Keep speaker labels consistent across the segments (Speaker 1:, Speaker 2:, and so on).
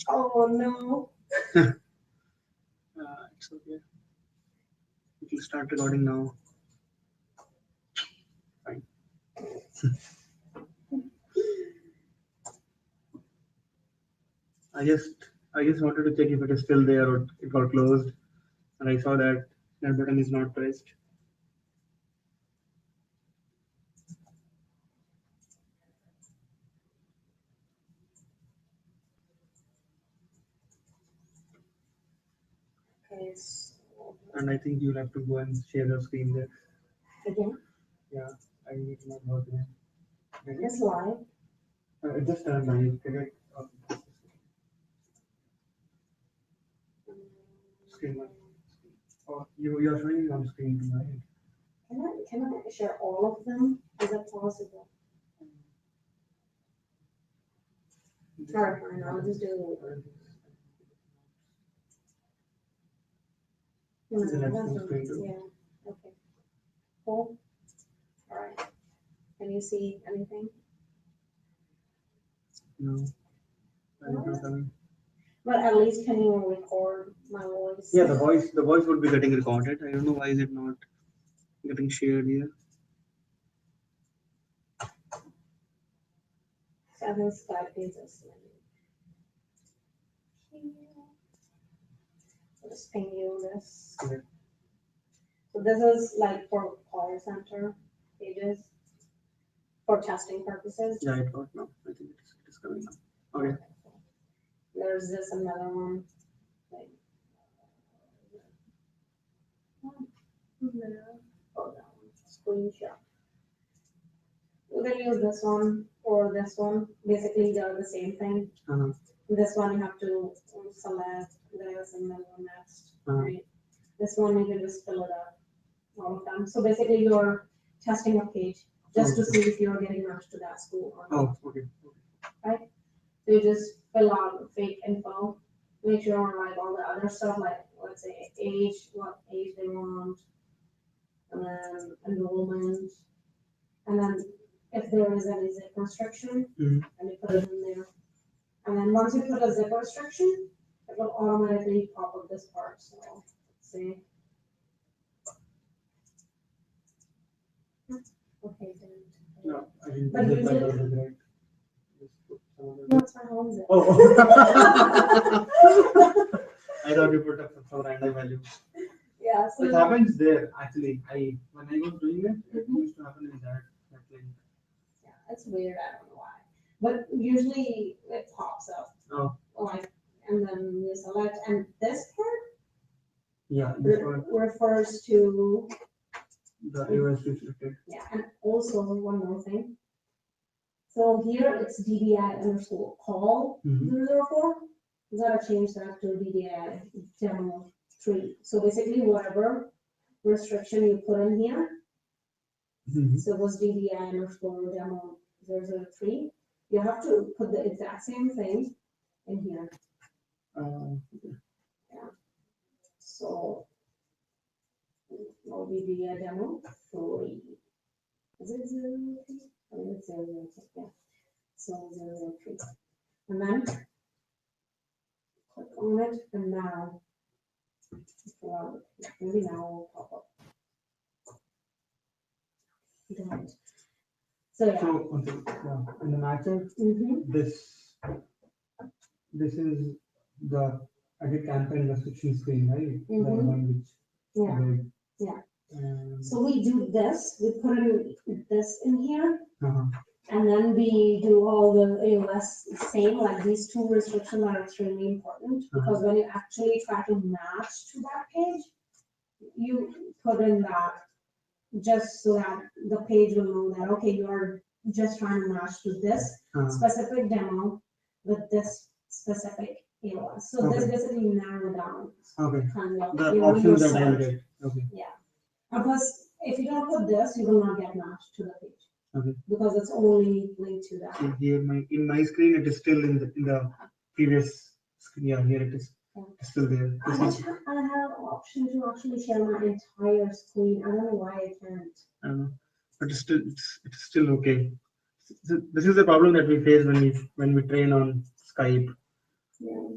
Speaker 1: Oh no.
Speaker 2: It's okay. We can start recording now. Fine. I just I just wanted to check if it is still there or it got closed, and I saw that that button is not pressed.
Speaker 1: Okay, so
Speaker 2: And I think you'll have to go and share your screen there.
Speaker 1: again,
Speaker 2: Yeah, I need to know about that.
Speaker 1: this live.
Speaker 2: It just turned on. Can I screen one? Oh, you are showing me on screen too, right?
Speaker 1: Can I share all of them? Is that possible? Alright, fine, I'll just do it.
Speaker 2: Is it at full screen too?
Speaker 1: Yeah, okay. Cool. Alright. Can you see anything?
Speaker 2: No. I did not have it.
Speaker 1: But at least can you record my voice?
Speaker 2: Yeah, the voice would be getting recorded. I don't know why is it not getting shared here.
Speaker 1: So I think Skype is just I'll just ping you this.
Speaker 2: Okay.
Speaker 1: So this is like for call center pages for testing purposes.
Speaker 2: Yeah, it got now. I think it is coming now. Okay.
Speaker 1: There's this another one. Like, oh, that one. Screenshot. You can use this one or this one. Basically, they're the same thing.
Speaker 2: Uh-huh.
Speaker 1: This one you have to select this and then go next.
Speaker 2: Uh-huh.
Speaker 1: Right? This one you can just fill it up. All of them. So basically, you're testing a page just to see if you're getting matched to that school or not.
Speaker 2: Oh, okay.
Speaker 1: So you just fill out fake info, make sure like all the other stuff, like let's say age, what age they want, and then enrollment, and then if there is any zip restriction,
Speaker 2: Mhm.
Speaker 1: and you put it in there. And then once you put a zip restriction, it will automatically pop up this part. So let's see. Okay, then.
Speaker 2: No, I didn't.
Speaker 1: But
Speaker 2: Just
Speaker 1: usually-
Speaker 2: that was right. Just put some other-
Speaker 1: No, it's my home zip.
Speaker 2: Oh. I thought you put up some random value.
Speaker 1: Yeah, so
Speaker 2: It happens there actually. When I was doing it, it
Speaker 1: Mhm.
Speaker 2: used to happen in that link.
Speaker 1: yeah, it's weird. I don't know why. But usually it pops up.
Speaker 2: Oh.
Speaker 1: Like, and then you select, and this part
Speaker 2: Yeah, this one,
Speaker 1: refers to,
Speaker 2: the iOS restricted.
Speaker 1: yeah, and also one more thing. So here it's DDI underscore call
Speaker 2: Mhm.
Speaker 1: 004. You gotta change that to DDI demo 3. So basically whatever restriction you put in here,
Speaker 2: Mhm.
Speaker 1: so it was DDI underscore demo 003, you have to put the exact same thing in here.
Speaker 2: Okay.
Speaker 1: So will be the demo 3. Is it 003? I think it's 003, yeah. So 003. And then click on it, and now, well, maybe now will pop up. Don't. So yeah.
Speaker 2: So, okay, yeah, in the matcher,
Speaker 1: Mm-hmm.
Speaker 2: this is the edit campaign restriction screen, right? The
Speaker 1: Mhm.
Speaker 2: one which.
Speaker 1: Yeah.
Speaker 2: Right.
Speaker 1: Yeah.
Speaker 2: And,
Speaker 1: So we do this, we put in this in here,
Speaker 2: uh-huh.
Speaker 1: and then we do all the AOS same, like these two restrictions are extremely important, because when you actually try to match to that page, you put in that just so that the page will know that, okay, you are just trying to match to this
Speaker 2: Uh-huh.
Speaker 1: specific demo with this specific AOS. So this
Speaker 2: Okay.
Speaker 1: basically narrow down
Speaker 2: Okay.
Speaker 1: kind of,
Speaker 2: The
Speaker 1: you know, your
Speaker 2: options that I will
Speaker 1: search.
Speaker 2: get. Okay.
Speaker 1: Because if you don't put this, you will not get matched to the page.
Speaker 2: Okay.
Speaker 1: Because it's only linked to that.
Speaker 2: See here, in my screen, it is still in the previous screen. Yeah, here it is. It's still there.
Speaker 1: I
Speaker 2: This is,
Speaker 1: have option to actually share my entire screen. I don't know why I can't.
Speaker 2: I don't know, but it's still okay. This is the problem that we face when we train on Skype.
Speaker 1: Yeah.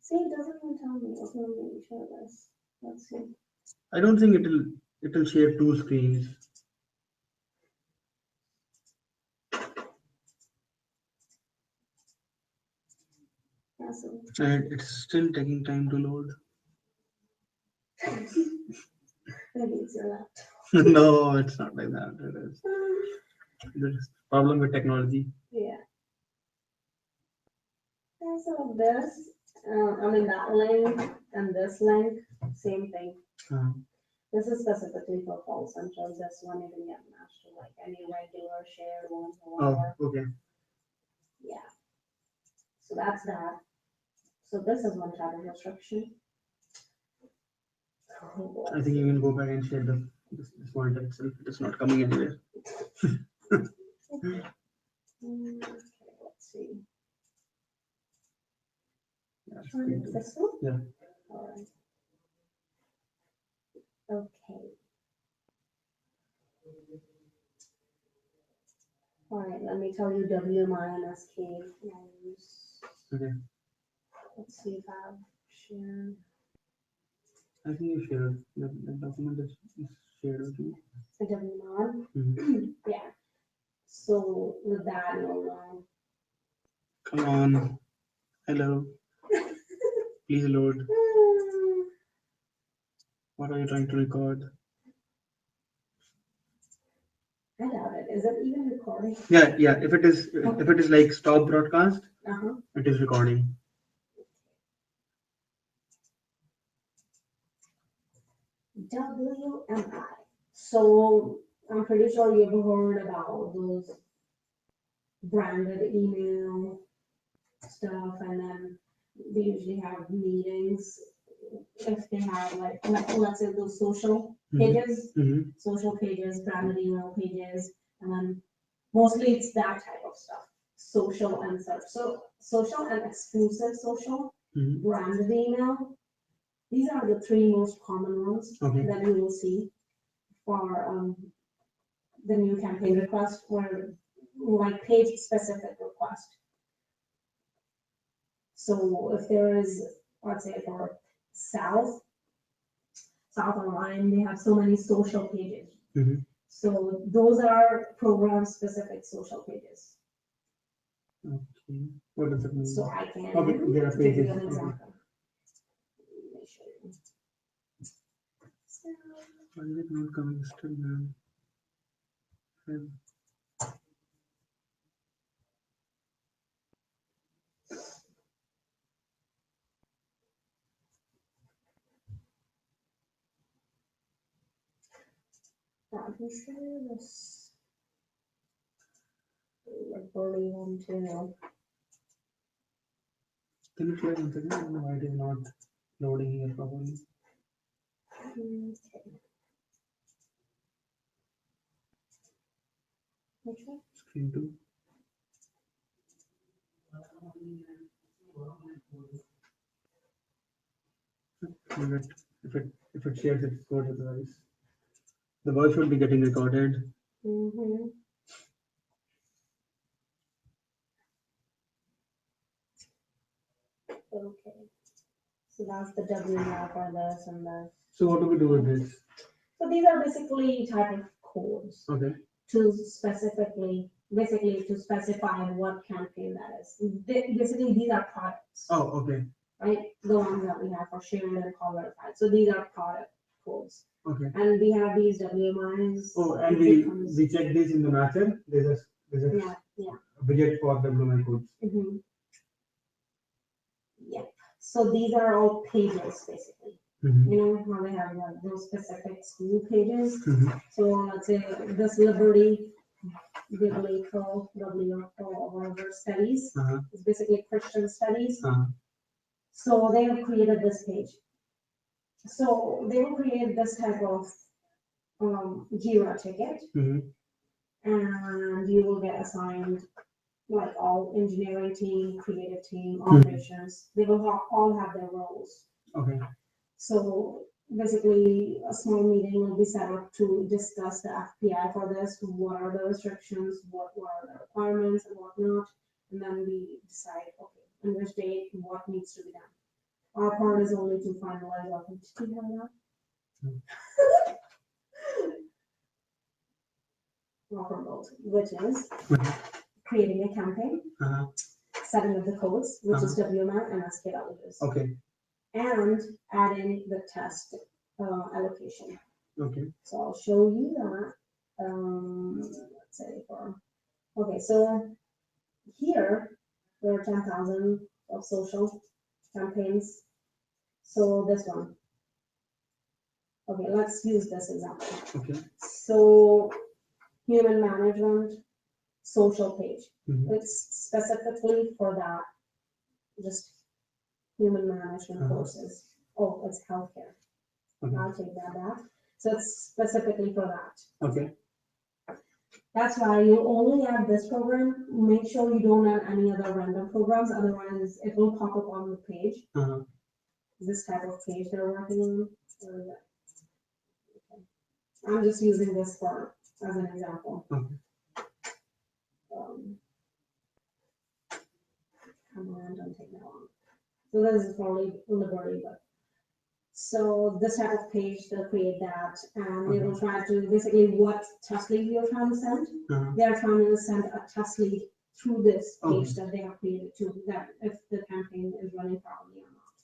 Speaker 1: See, it doesn't even tell me. Okay, let me show this. Let's see.
Speaker 2: I don't think it'll share two screens.
Speaker 1: Yeah, so
Speaker 2: And it's still taking time to load.
Speaker 1: maybe it's your laptop.
Speaker 2: No, it's not like that. It is. There's problem with technology.
Speaker 1: Yeah. And so this, I mean that link and this link, same thing.
Speaker 2: Uh,
Speaker 1: This is specifically for call center. This one you can get matched to like any regular shared one or
Speaker 2: oh,
Speaker 1: whatever.
Speaker 2: okay.
Speaker 1: Yeah. So that's that. So this is one type of restriction. Oh,
Speaker 2: I think you can go back and share this monitor itself. It is not coming anywhere.
Speaker 1: Okay, let's see.
Speaker 2: Yeah, it's
Speaker 1: Try
Speaker 2: going to-
Speaker 1: this one?
Speaker 2: Yeah.
Speaker 1: All right. Okay. All right, let me tell you WMINSK names.
Speaker 2: Okay.
Speaker 1: Let's see if I've shared.
Speaker 2: I think you shared the document is shared with you.
Speaker 1: A WMIN.
Speaker 2: Mhm.
Speaker 1: Yeah. So with that, you'll know.
Speaker 2: Come on. Hello. Please load. What are you trying to record?
Speaker 1: I doubt it. Is it even recording?
Speaker 2: Yeah, yeah. If it is like stop broadcast,
Speaker 1: Uh-huh.
Speaker 2: it is recording.
Speaker 1: WMI. So I'm pretty sure you've heard about those branded email stuff, and then they usually have meetings if they have like let's say those social pages,
Speaker 2: Mm-hmm.
Speaker 1: social pages, branded email pages, and then mostly it's that type of stuff, social and such. So social and exclusive social,
Speaker 2: Mm-hmm.
Speaker 1: branded email. These are the three most common ones
Speaker 2: Okay.
Speaker 1: that you will see for the new campaign request or like page specific request. So if there is, let's say for South Online, they have so many social pages.
Speaker 2: Mm-hmm.
Speaker 1: So those are program specific social pages.
Speaker 2: Okay. What does it mean?
Speaker 1: So I can
Speaker 2: Okay, there are
Speaker 1: give you
Speaker 2: pages.
Speaker 1: an
Speaker 2: Okay.
Speaker 1: example. Let me show you. So,
Speaker 2: Why is it not coming still, man? Well,
Speaker 1: I'm sure this. Like bully one too.
Speaker 2: Can you share once again? I don't know why it is not loading here properly.
Speaker 1: Okay. Which one?
Speaker 2: Screen 2. If it shares its code otherwise. The voice should be getting recorded.
Speaker 1: Mm-hmm. Okay. So that's the WMI for this and this.
Speaker 2: So what do we do with this?
Speaker 1: So these are basically type of codes
Speaker 2: Okay.
Speaker 1: to basically to specify what campaign that is. Basically, these are products,
Speaker 2: Oh, okay.
Speaker 1: right? The ones that we have for shared and call verified. So these are product codes.
Speaker 2: Okay.
Speaker 1: And we have these WMIs.
Speaker 2: Oh, and
Speaker 1: which becomes-
Speaker 2: we check this in the matcher. There's a
Speaker 1: Yeah, yeah.
Speaker 2: widget for WMI codes.
Speaker 1: Mm-hmm. Yep. So these are all pages, basically.
Speaker 2: Mm-hmm.
Speaker 1: You know how they have like those specific school pages.
Speaker 2: Mm-hmm.
Speaker 1: So let's say this Liberty Biblical or whatever studies
Speaker 2: Uh-huh.
Speaker 1: is basically Christian studies.
Speaker 2: Uh-huh.
Speaker 1: So they have created this page. So they will create this type of Jira ticket,
Speaker 2: Mm-hmm.
Speaker 1: and you will get assigned like all engineering team, creative team, operations. They will all have their roles.
Speaker 2: Okay.
Speaker 1: So basically a small meeting will be set up to discuss the FPI for this, what are the restrictions, what are the requirements and whatnot. And then we decide, okay, on which date, what needs to be done. Our part is only to finalize our entity handout. Rock and roll, which is creating a campaign,
Speaker 2: Uh-huh.
Speaker 1: setting up the codes, which is WMAT and SK values,
Speaker 2: Okay,
Speaker 1: and adding the test allocation.
Speaker 2: okay,
Speaker 1: So I'll show you that. Let's say okay, so here there are 10,000 of social campaigns. So this one. Okay, let's use this example.
Speaker 2: okay.
Speaker 1: So human management social page.
Speaker 2: Mhm.
Speaker 1: It's specifically for that, just human management
Speaker 2: Uh-huh.
Speaker 1: courses. Oh, it's healthcare.
Speaker 2: Okay.
Speaker 1: I'll take that back. So it's specifically for that.
Speaker 2: Okay,
Speaker 1: That's why you only add this program. Make sure you don't add any other random programs, otherwise it will pop up on the page.
Speaker 2: uh-huh.
Speaker 1: This type of page they're working on. Okay. I'm just using this for as an example.
Speaker 2: Okay.
Speaker 1: Come on, don't take that long. So this is probably Liberty, but so this type of page, they'll create that, and they will try to basically what test lead you're trying to send.
Speaker 2: Uh-huh.
Speaker 1: They are trying to send a test lead through this page
Speaker 2: Okay.
Speaker 1: that they have created to that if the campaign is running properly or not.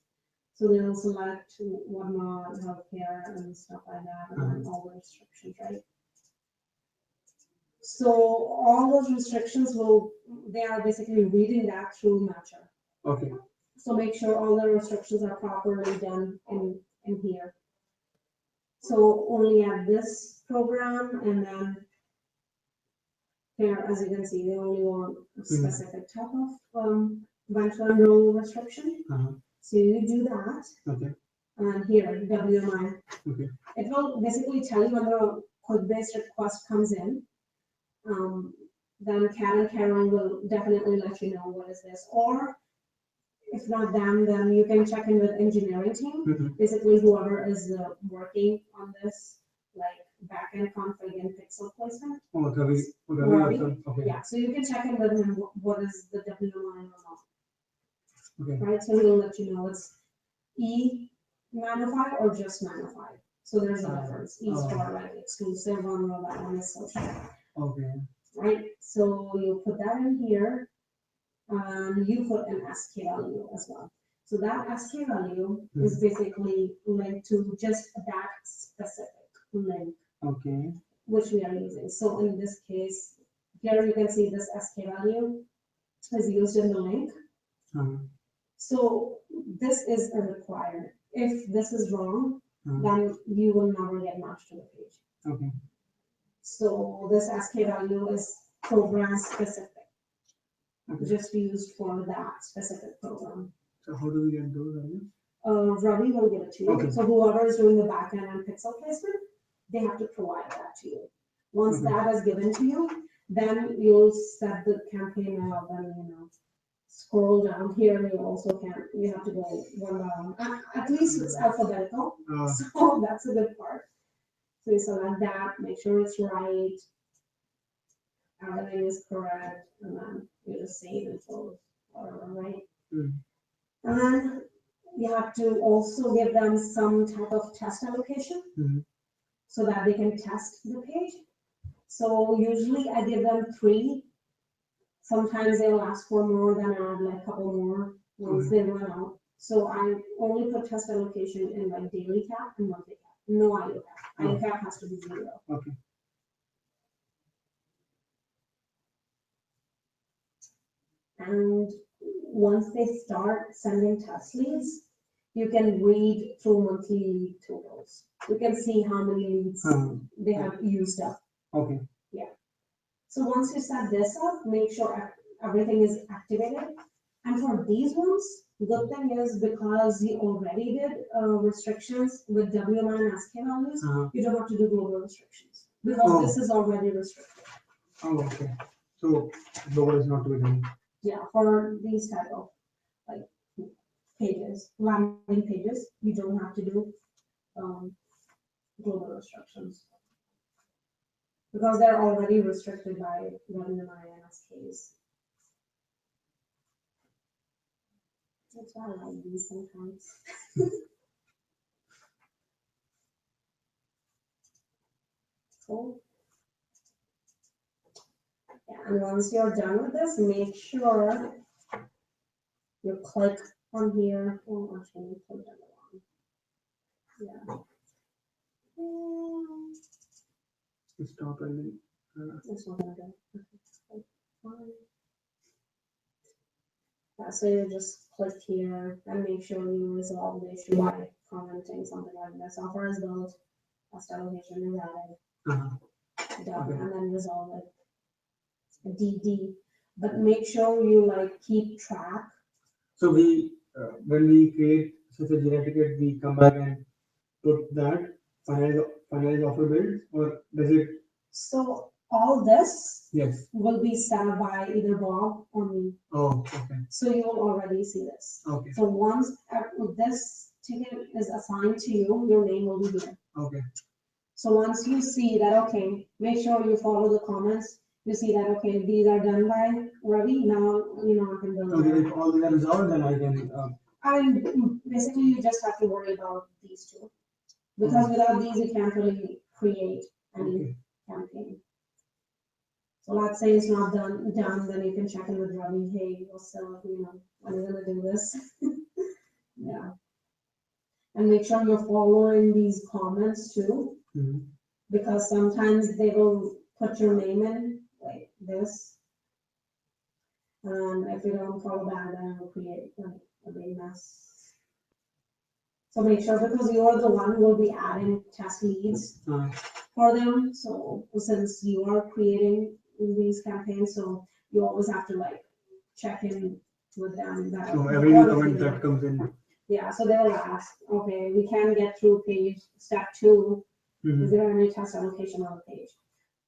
Speaker 1: So they will select whatnot, healthcare and stuff like that, and then all the restrictions, right? So all those restrictions they are basically reading that through Matcher.
Speaker 2: Okay,
Speaker 1: So make sure all the restrictions are properly done in here. So only add this program and then here, as you can see, they only want a specific type of venture and role restriction.
Speaker 2: uh-huh.
Speaker 1: So you do that.
Speaker 2: Okay,
Speaker 1: And here, WMI.
Speaker 2: okay,
Speaker 1: It will basically tell you when the code-based request comes in. Then Kat and Carol will definitely let you know what is this. Or if not them, then you can check in with engineering team.
Speaker 2: Mhm.
Speaker 1: Basically, whoever is working on this, like backend config and pixel placement.
Speaker 2: oh, Ravi
Speaker 1: Ravi?
Speaker 2: also, okay,
Speaker 1: Yeah, so you can check in with him, what is the WMI or not,
Speaker 2: okay,
Speaker 1: right? So he'll let you know it's e-Manify or just Manify. So there's a difference. E is for like exclusive one, or that one is social,
Speaker 2: okay,
Speaker 1: right? So you put that in here. You put an SK value as well. So that SK value is basically linked to just that specific link,
Speaker 2: okay,
Speaker 1: which we are using. So in this case, here you can see this SK value is used in the link.
Speaker 2: uh-huh.
Speaker 1: So this is a required. If this is wrong,
Speaker 2: Uh-huh.
Speaker 1: then you will never get matched to the page.
Speaker 2: Okay,
Speaker 1: So this SK value is program specific,
Speaker 2: okay.
Speaker 1: just used for that specific program.
Speaker 2: So how do we get those values?
Speaker 1: Ravi will give it to you.
Speaker 2: Okay.
Speaker 1: So whoever is doing the backend and pixel placement, they have to provide that to you. Once
Speaker 2: Okay.
Speaker 1: that is given to you, then you'll set the campaign up and scroll down here. You have to go one by one. At least it's alphabetical, so that's a good part. So you select that, make sure it's right, everything is correct, and then you just save and close, whatever, right?
Speaker 2: Mm.
Speaker 1: And then you have to also give them some type of test allocation
Speaker 2: Mhm.
Speaker 1: so that they can test the page. So usually I give them 3. Sometimes they'll ask for more, then I add like a couple more once they run out. So I only put test allocation in like daily cap and monthly cap, no IO cap. IO cap has to be 0.
Speaker 2: Okay,
Speaker 1: And once they start sending test leads, you can read through monthly lead totals. You can see how many leads they have used up.
Speaker 2: okay,
Speaker 1: So once you set this up, make sure everything is activated. And for these ones, the good thing is because you already did restrictions with WMI and SK values, you don't have to do global restrictions because this is already restricted.
Speaker 2: oh, okay. So global is not to be done.
Speaker 1: Yeah, for these type of like pages, landing pages, you don't have to do global restrictions. Because they're already restricted by WMI NSKs. That's why I like these sometimes. Cool. Yeah, and once you're done with this, make sure you click on here. Oh, actually, you clicked on the wrong. Yeah.
Speaker 2: Stop and then.
Speaker 1: That's not gonna go. Okay, fine. Yeah, so you just click here and make sure you resolve the issue by commenting something like this. Software is built, test allocation is added, done,
Speaker 2: Okay.
Speaker 1: and then resolve it. DD, but make sure you like keep track.
Speaker 2: So we, when we create such a Jira ticket, we come back and put that finalize offer build, or does it?
Speaker 1: So all this
Speaker 2: Yes.
Speaker 1: will be set up by either Bob or me.
Speaker 2: Oh, okay.
Speaker 1: So you will already see this.
Speaker 2: Okay.
Speaker 1: So once this ticket is assigned to you, your name will be here.
Speaker 2: Okay.
Speaker 1: So once you see that, okay, make sure you follow the comments. You see that, okay, these are done by Ravi. Now, I can build.
Speaker 2: Okay, if all these are resolved, then I can.
Speaker 1: I mean, basically, you just have to worry about these two. Because without these, you can't really create any campaign. So let's say it's not done, then you can check in with Ravi, hey, what's up, when are you gonna do this? Yeah. And make sure you're following these comments too, because sometimes they will put your name in, like this. And if you don't follow that, then it will create like a big mess. So make sure, because you're the one who will be adding test leads for them. So since you are creating these campaigns, so you always have to like check in with them. That
Speaker 2: So every new comment that comes in.
Speaker 1: Yeah, so they will ask, okay, we can get through page step 2. Is there any test allocation on the page?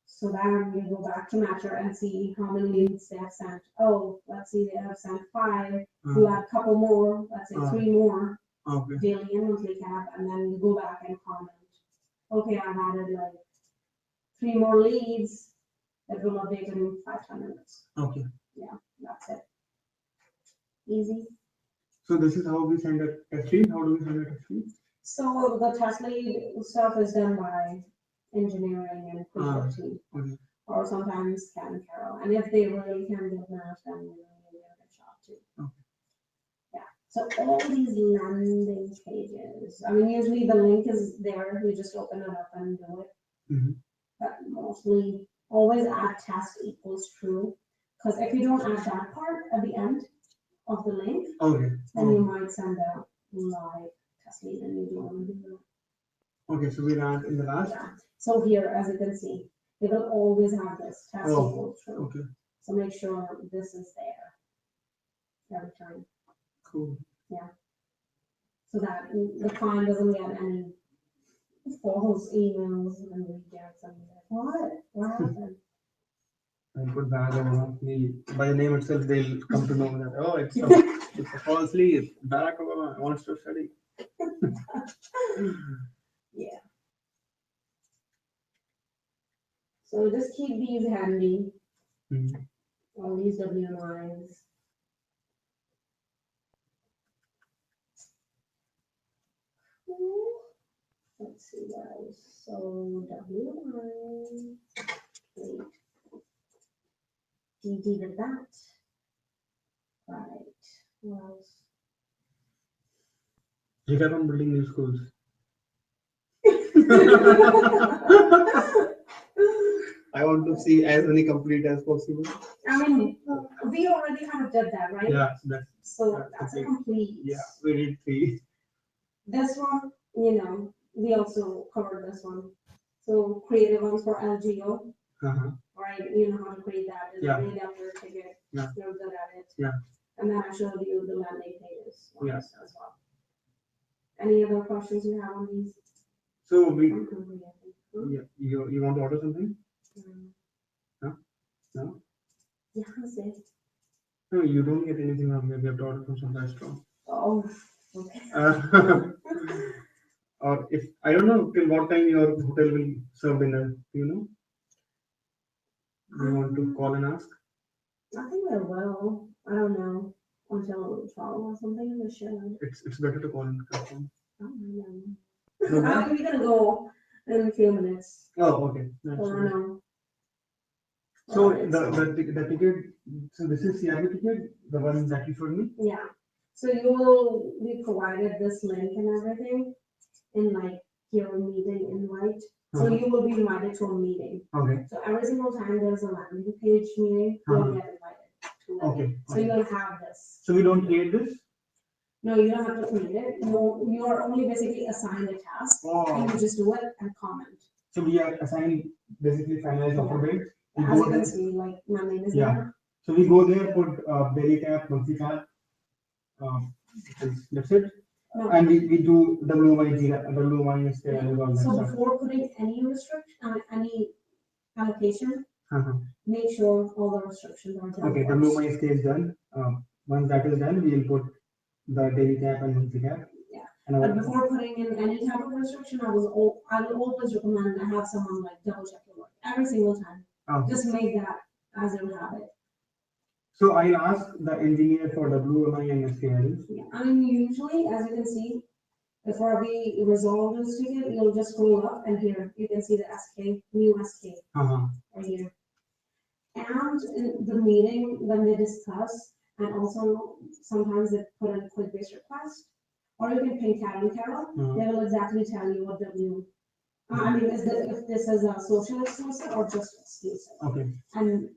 Speaker 1: So then you go back to Matcher and see how many leads they have sent. Oh, let's see, they have sent 5. You add a couple more, let's say 3 more.
Speaker 2: Okay.
Speaker 1: Daily and monthly cap, and then you go back and comment. Okay, I've added like 3 more leads that will update in 5-10 minutes.
Speaker 2: Okay.
Speaker 1: Yeah, that's it. Easy.
Speaker 2: So this is how we send a test lead. How do we send a test lead?
Speaker 1: So the test lead stuff is done by engineering and creative team, or sometimes Cat and Carol. And if they really can get match, then you get a shot too.
Speaker 2: Okay.
Speaker 1: Yeah. So all these landing pages. I mean, usually the link is there. You just open it up and do it. But mostly, always add test equals true, because if you don't add that part at the end of the link, then you might send a live test lead and you don't want to do that.
Speaker 2: Okay, so we'll add in the last.
Speaker 1: Yeah. So here, as you can see, they will always have this test equals true.
Speaker 2: Okay.
Speaker 1: So make sure this is there every time.
Speaker 2: Cool.
Speaker 1: Yeah. So that the client doesn't get any false emails and rejects and what happened?
Speaker 2: I put that over. By the name itself, they'll come to know that, oh, it's a false lead. Barack Obama wants to study.
Speaker 1: Yeah. So just keep these handy. All these WMIs. Let's see what else. So WMI. Wait. DD with that. Right. What else?
Speaker 2: You kept on building new schools. I want to see as many complete as possible.
Speaker 1: I mean, we already kind of did that, right?
Speaker 2: Yeah,
Speaker 1: that's a complete.
Speaker 2: Yeah, we did 3.
Speaker 1: This one, we also covered this one. So creative ones for LGO. Right, you know how to create that. Read out your ticket.
Speaker 2: Yeah.
Speaker 1: You're good at it.
Speaker 2: Yeah.
Speaker 1: And then I showed you the landing pages
Speaker 2: Yes.
Speaker 1: as well. Any other questions you have on these?
Speaker 2: So you want to order something? No?
Speaker 1: Yeah, that's it.
Speaker 2: No, you don't get anything from here. We have to order from some restaurant.
Speaker 1: Oh, okay.
Speaker 2: or if I don't know till what time your hotel will serve dinner. Do you know? Do you want to call and ask?
Speaker 1: I think they will. I don't know. Until 12 or something, they should.
Speaker 2: It's better to call and confirm.
Speaker 1: I don't know.
Speaker 2: No, no?
Speaker 1: We're gonna go in a few minutes.
Speaker 2: Oh, okay. That's
Speaker 1: Or
Speaker 2: right.
Speaker 1: no.
Speaker 2: So
Speaker 1: Alright,
Speaker 2: the ticket. So this is CRB ticket, the one that you showed me.
Speaker 1: yeah. So you will be provided this link and everything in like your meeting invite. So
Speaker 2: Uh-huh.
Speaker 1: you will be invited to a meeting.
Speaker 2: Okay.
Speaker 1: So every single time there's a landing page meeting, you'll
Speaker 2: Uh-huh.
Speaker 1: get invited to it.
Speaker 2: Okay.
Speaker 1: So
Speaker 2: Okay.
Speaker 1: you'll have this.
Speaker 2: So we don't create this.
Speaker 1: No, you don't have to create it. No, you are only basically assigned a task and you
Speaker 2: Oh.
Speaker 1: just do it and comment.
Speaker 2: So we are assigned basically finalize offer bids. We
Speaker 1: As
Speaker 2: go
Speaker 1: you can
Speaker 2: there.
Speaker 1: see, like my name is
Speaker 2: Yeah.
Speaker 1: there.
Speaker 2: So we go there, put daily cap, monthly cap. That's it.
Speaker 1: No.
Speaker 2: And we do WY, SK and all that
Speaker 1: So
Speaker 2: stuff.
Speaker 1: before putting any restriction, any allocation,
Speaker 2: Uh-huh.
Speaker 1: make sure all the restrictions are done.
Speaker 2: Okay,
Speaker 1: first.
Speaker 2: WY is done. Once that is done, we will put the daily cap and monthly cap.
Speaker 1: Yeah.
Speaker 2: And
Speaker 1: But before putting in any type of restriction, I will always recommend to have someone like double check your work every single time. Just make that as your habit.
Speaker 2: So I'll ask the engineer for WMI and SKL.
Speaker 1: Yeah. I mean, usually, as you can see, before we resolve this ticket, you'll just scroll up and here you can see the SK, new SK
Speaker 2: Uh-huh.
Speaker 1: right here. And in the meeting, when they discuss, and also sometimes they put in a quick base request, or you can ping Carol and Carol, they will exactly tell you what W. I mean, if this is a social exclusive or just exclusive.
Speaker 2: Okay.
Speaker 1: And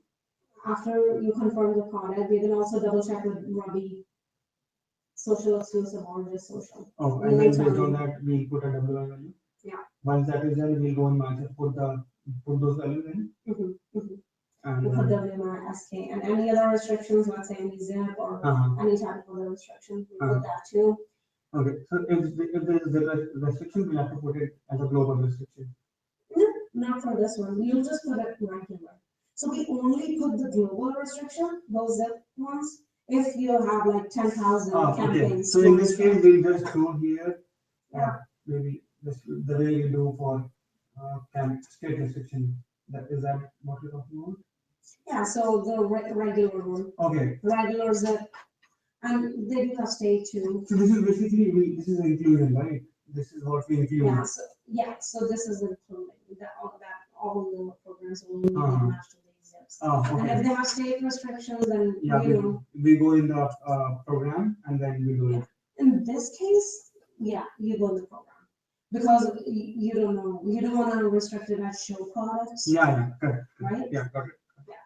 Speaker 1: after you confirm the product, you can also double check with Robbie, social exclusive or just social.
Speaker 2: Oh,
Speaker 1: We
Speaker 2: and
Speaker 1: will
Speaker 2: then
Speaker 1: tell
Speaker 2: based on
Speaker 1: you.
Speaker 2: that, we'll put a WMI value.
Speaker 1: Yeah.
Speaker 2: Once that is done, we'll go and match it, put those values in. And
Speaker 1: We'll put WMI, SK, and any other restrictions, let's say any zip or any type of other restriction, we put that too.
Speaker 2: okay, so if there is a restriction, we'll have to put it as a global restriction.
Speaker 1: No, not for this one, you'll just put it regular. So we only put the global restriction, those zip ones, if you have like 10,000
Speaker 2: Okay.
Speaker 1: campaigns.
Speaker 2: So in this case, we'll just show here,
Speaker 1: Yeah.
Speaker 2: maybe this, the way you do for state restriction. Is that what you're talking about?
Speaker 1: Yeah, so the regular one,
Speaker 2: Okay.
Speaker 1: regular zip, and they do have state too.
Speaker 2: So this is basically, this is inclusion, right? This is what we include.
Speaker 1: So this is including all the programs will be
Speaker 2: Uh-huh.
Speaker 1: matched to these zips.
Speaker 2: Oh,
Speaker 1: And
Speaker 2: okay.
Speaker 1: if they have state restrictions, then
Speaker 2: Yeah,
Speaker 1: you know,
Speaker 2: we go in the program and then we do it.
Speaker 1: in this case, you go in the program. Because you don't know, you don't want to restrict it as show products.
Speaker 2: Yeah, correct.
Speaker 1: Right?
Speaker 2: Yeah, got it.
Speaker 1: Yeah.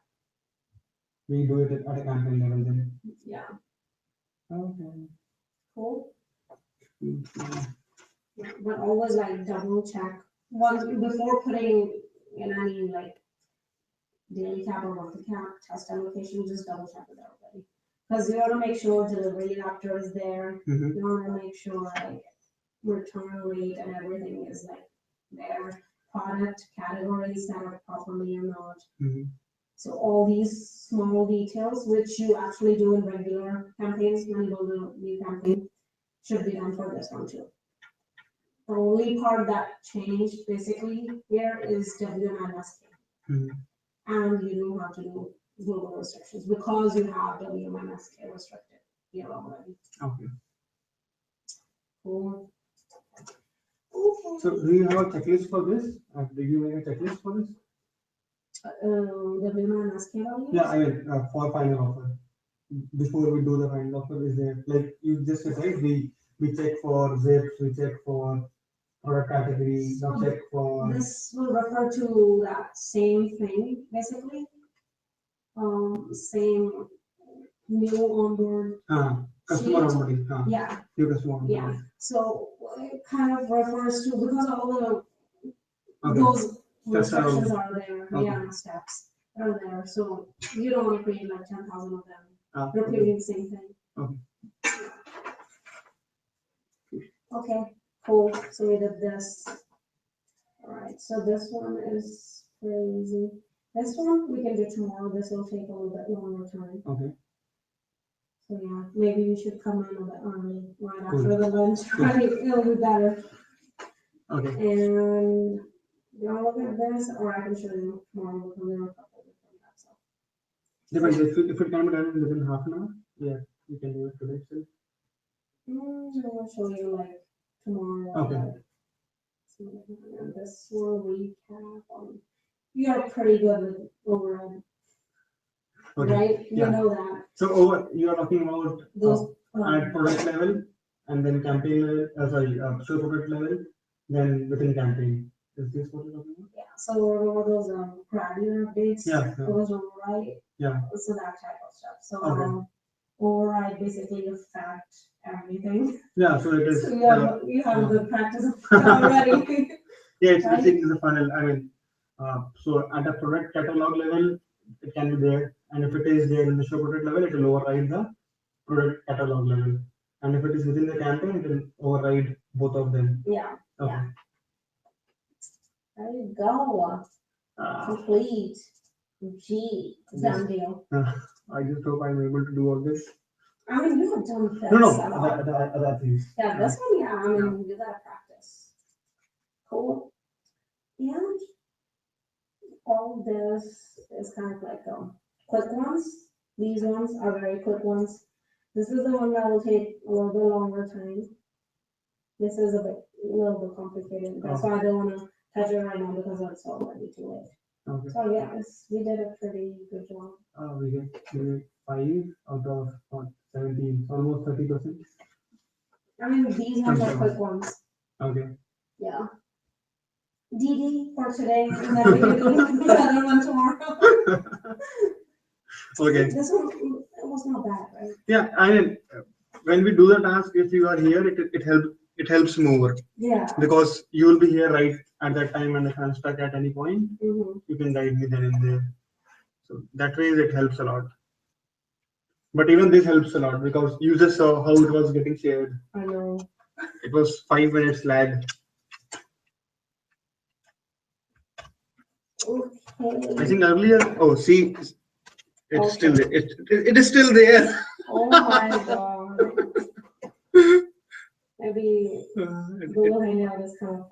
Speaker 2: We do it at a campaign level then.
Speaker 1: Yeah,
Speaker 2: Okay.
Speaker 1: cool.
Speaker 2: Mhm.
Speaker 1: Yeah, but always like double check once before putting in any like daily cap or monthly cap test allocation, just double check with everybody. Because you want to make sure delivery after is there.
Speaker 2: Mhm.
Speaker 1: You want to make sure like return rate and everything is like there. Product categories that are properly or not.
Speaker 2: Mhm.
Speaker 1: So all these small details, which you actually do in regular campaigns when you build a new campaign, should be done for this one too. The only part that changed basically here is WMSK.
Speaker 2: Mhm.
Speaker 1: And you don't have to do global restrictions because you have WMSK restricted here already.
Speaker 2: Okay.
Speaker 1: Cool. Okay.
Speaker 2: So do you have a checklist for this? Do you make a checklist for this?
Speaker 1: WMSK values?
Speaker 2: Yeah, I mean, for final offer. Before we do the final offer, is there, like you just said, right? We check for zips, we check for product category, we check for.
Speaker 1: This will refer to that same thing, basically. Same new onboard.
Speaker 2: Customer
Speaker 1: sheet.
Speaker 2: onboarding.
Speaker 1: Yeah,
Speaker 2: New customer onboarding.
Speaker 1: yeah. So it kind of refers to, because all the,
Speaker 2: Okay.
Speaker 1: those
Speaker 2: Steps are
Speaker 1: restrictions
Speaker 2: on.
Speaker 1: are there,
Speaker 2: Okay.
Speaker 1: steps are there, so you don't want to create like 10,000 of them,
Speaker 2: Okay.
Speaker 1: repeating the same thing.
Speaker 2: Okay.
Speaker 1: Okay, cool, so we did this. All right, so this one is crazy. This one we can do tomorrow, this will take a little bit longer time.
Speaker 2: Okay.
Speaker 1: So yeah, maybe you should come in a bit early, right
Speaker 2: Cool.
Speaker 1: after the lunch,
Speaker 2: Cool.
Speaker 1: right, it'll be better.
Speaker 2: Okay.
Speaker 1: And you want to look at this, or I can show you tomorrow because there are a couple of different apps.
Speaker 2: Depends. If it can be done within half an hour, yeah, you can do it today itself.
Speaker 1: I'll show you like tomorrow.
Speaker 2: Okay.
Speaker 1: And this will recap on. You're pretty good with override,
Speaker 2: Okay.
Speaker 1: right? You
Speaker 2: Yeah.
Speaker 1: know that.
Speaker 2: So you are talking about
Speaker 1: Those.
Speaker 2: at product level, and then campaign level, show product level, then within campaign. Is this what you're talking about?
Speaker 1: Yeah, so all those graduate updates.
Speaker 2: Yeah, yeah.
Speaker 1: Those override.
Speaker 2: Yeah.
Speaker 1: So that type of stuff. So
Speaker 2: Okay.
Speaker 1: override basically affect everything.
Speaker 2: Yeah, so it is.
Speaker 1: So you have the practice of that already.
Speaker 2: Yeah, it's
Speaker 1: Right?
Speaker 2: basically the funnel. I mean, so at a product catalog level, it can be there, and if it is there in the show product level, it will override the product catalog level, and if it is within the campaign, it will override both of them.
Speaker 1: Yeah.
Speaker 2: Okay.
Speaker 1: Yeah. There you go. Complete. G. Done deal.
Speaker 2: I just hope I'm able to do all this.
Speaker 1: I mean, you have done this.
Speaker 2: No,
Speaker 1: a lot.
Speaker 2: that is.
Speaker 1: Yeah, this one, yeah, I mean, you gotta practice. Cool. And all this is kind of like quick ones. These ones are very quick ones. This is the one that will take a little bit longer time. This is a little bit complicated. That's why I don't want to touch it right now because it's already too late.
Speaker 2: Okay.
Speaker 1: So yeah, we did a pretty good job.
Speaker 2: We get 5 out of 17, almost 30%.
Speaker 1: I mean, these ones are quick ones.
Speaker 2: Okay.
Speaker 1: Yeah. DD for today, and then we can do the other one tomorrow.
Speaker 2: Okay.
Speaker 1: This one, it was not bad, right?
Speaker 2: Yeah, I mean, when we do the task, if you are here, it helps more.
Speaker 1: Yeah.
Speaker 2: Because you will be here right at that time, and if I'm stuck at any point, you can guide me then and there. So that way it helps a lot. But even this helps a lot because you just saw how it was getting shared.
Speaker 1: I know.
Speaker 2: It was 5 minutes lag.
Speaker 1: Okay.
Speaker 2: I think earlier. Oh, see, it's
Speaker 1: Okay.
Speaker 2: still there. It is still there.
Speaker 1: Oh my god. Maybe Google Hangout is kind of